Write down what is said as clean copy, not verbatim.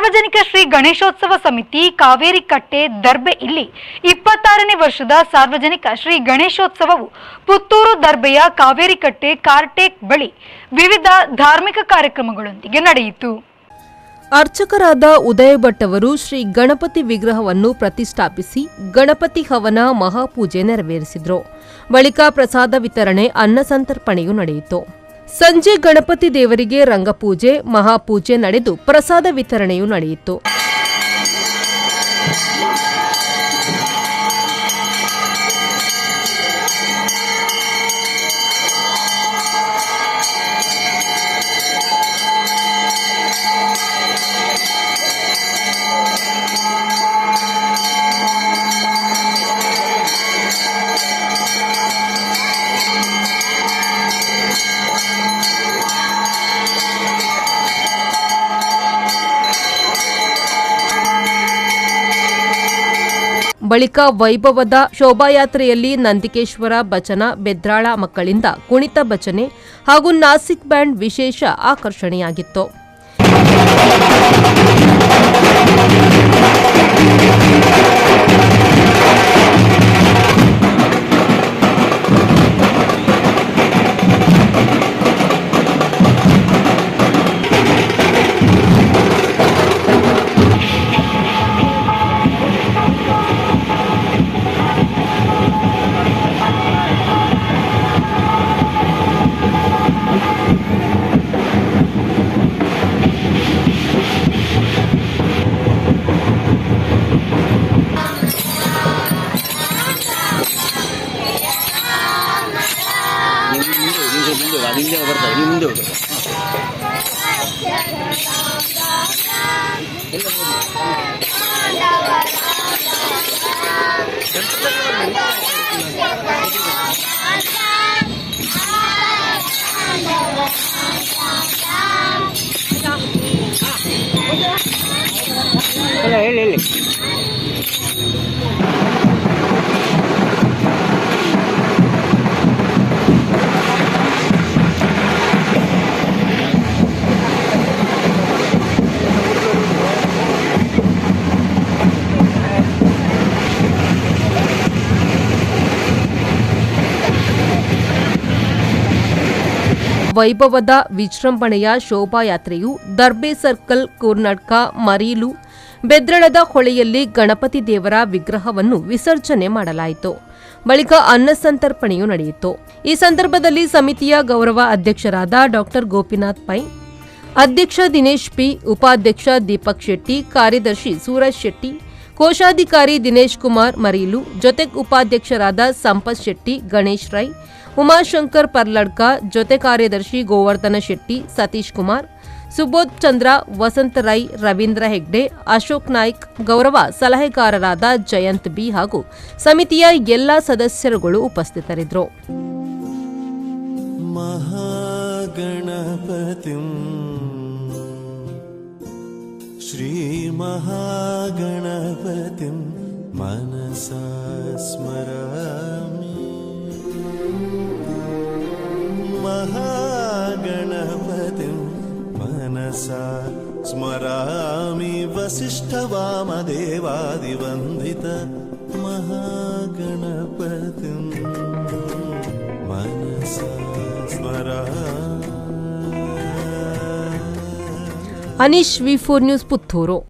ಸಾರ್ವಜನಿಕ ಶ್ರೀ ಗಣೇಶೋತ್ಸವ ಸಮಿತಿ ಕಾವೇರಿ ಕಟ್ಟೆ ದರ್ಬೆ ಇಲ್ಲಿ 26ನೇ ವರ್ಷದ ಸಾರ್ವಜನಿಕ ಶ್ರೀ ಗಣೇಶೋತ್ಸವವು ಪುತ್ತೂರು ದರ್ಬೆಯ ಕಾವೇರಿ ಕಟ್ಟೆ ಕಾರ್ಟೇಕ್ ಬಳಿ ವಿವಿಧ ಧಾರ್ಮಿಕ ಕಾರ್ಯಕ್ರಮಗಳೊಂದಿಗೆ ನಡೆಯಿತು. ಅರ್ಚಕರಾದ ಉದಯ ಭಟ್ ಅವರು ಶ್ರೀ ಗಣಪತಿ ವಿಗ್ರಹವನ್ನು ಪ್ರತಿಷ್ಠಾಪಿಸಿ ಗಣಪತಿ ಹವನ ಮಹಾಪೂಜೆ ನೆರವೇರಿಸಿದರು. ಬಳಿಕ ಪ್ರಸಾದ ವಿತರಣೆ, ಅನ್ನ ಸಂತರ್ಪಣೆಯೂ ನಡೆಯಿತು. ಸಂಜೆ ಗಣಪತಿ ದೇವರಿಗೆ ರಂಗಪೂಜೆ, ಮಹಾಪೂಜೆ ನಡೆದು ಪ್ರಸಾದ ವಿತರಣೆಯೂ ನಡೆಯಿತು. ಬಳಿಕ ವೈಭವದ ಶೋಭಾಯಾತ್ರೆಯಲ್ಲಿ ನಂದಿಕೇಶ್ವರ ಭಜನಾ ಬೆದ್ರಾಳ ಮಕ್ಕಳಿಂದ ಕುಣಿತ ಭಜನೆ ಹಾಗೂ ನಾಸಿಕ್ ಬ್ಯಾಂಡ್ ವಿಶೇಷ ಆಕರ್ಷಣೆಯಾಗಿತ್ತು. ವೈಭವದ ವಿಜೃಂಭಣೆಯ ಶೋಭಾಯಾತ್ರೆಯು ದರ್ಬೆ ಸರ್ಕಲ್, ಕೂರ್ನಾಡ್ಕ, ಮರೀಲು, ಬೆದ್ರಳದ ಹೊಳೆಯಲ್ಲಿ ಗಣಪತಿ ದೇವರ ವಿಗ್ರಹವನ್ನು ವಿಸರ್ಜನೆ ಮಾಡಲಾಯಿತು. ಬಳಿಕ ಅನ್ನ ಸಂತರ್ಪಣೆಯೂ ನಡೆಯಿತು. ಈ ಸಂದರ್ಭದಲ್ಲಿ ಸಮಿತಿಯ ಗೌರವ ಅಧ್ಯಕ್ಷರಾದ ಡಾ ಗೋಪಿನಾಥ್ ಪೈ, ಅಧ್ಯಕ್ಷ ದಿನೇಶ್ ಪಿ, ಉಪಾಧ್ಯಕ್ಷ ದೀಪಕ್ ಶೆಟ್ಟಿ, ಕಾರ್ಯದರ್ಶಿ ಸೂರಜ್ ಶೆಟ್ಟಿ, ಕೋಶಾಧಿಕಾರಿ ದಿನೇಶ್ ಕುಮಾರ್ ಮರೀಲು, ಜೊತೆ ಉಪಾಧ್ಯಕ್ಷರಾದ ಸಂಪತ್ ಶೆಟ್ಟಿ, ಗಣೇಶ್ ರೈ, ಉಮಾಶಂಕರ್ ಪರ್ಲಡ್ಕ, ಜೊತೆ ಕಾರ್ಯದರ್ಶಿ ಗೋವರ್ಧನ ಶೆಟ್ಟಿ, ಸತೀಶ್ ಕುಮಾರ್, ಸುಬೋಧ್ ಚಂದ್ರ, ವಸಂತ ರೈ, ರವೀಂದ್ರ ಹೆಗ್ಡೆ, ಅಶೋಕ್ ನಾಯ್ಕ್, ಗೌರವ ಸಲಹೆಗಾರರಾದ ಜಯಂತ್ ಬಿ ಹಾಗೂ ಸಮಿತಿಯ ಎಲ್ಲಾ ಸದಸ್ಯರುಗಳು ಉಪಸ್ಥಿತರಿದ್ದರು. ಮಹಾಗಣಪತಿಂ ಶ್ರೀ ಮಹಾಗಣಪತಿಂ ಮನಸಾ ಸ್ಮರಾಮಿ ಮಹಾಗಣಪತಿಂ ಮನಸಾ ಸ್ಮರಾಮಿ ವಸಿಷ್ಠವಾಮದೇವಾದಿವಂದಿತ ಮಹಾಗಣಪತಿಂ ಮನಸಾ ಸ್ಮರಾಮಿ. ಅನೀಶ್, ವಿ4 ನ್ಯೂಸ್, ಪುತ್ತೂರು.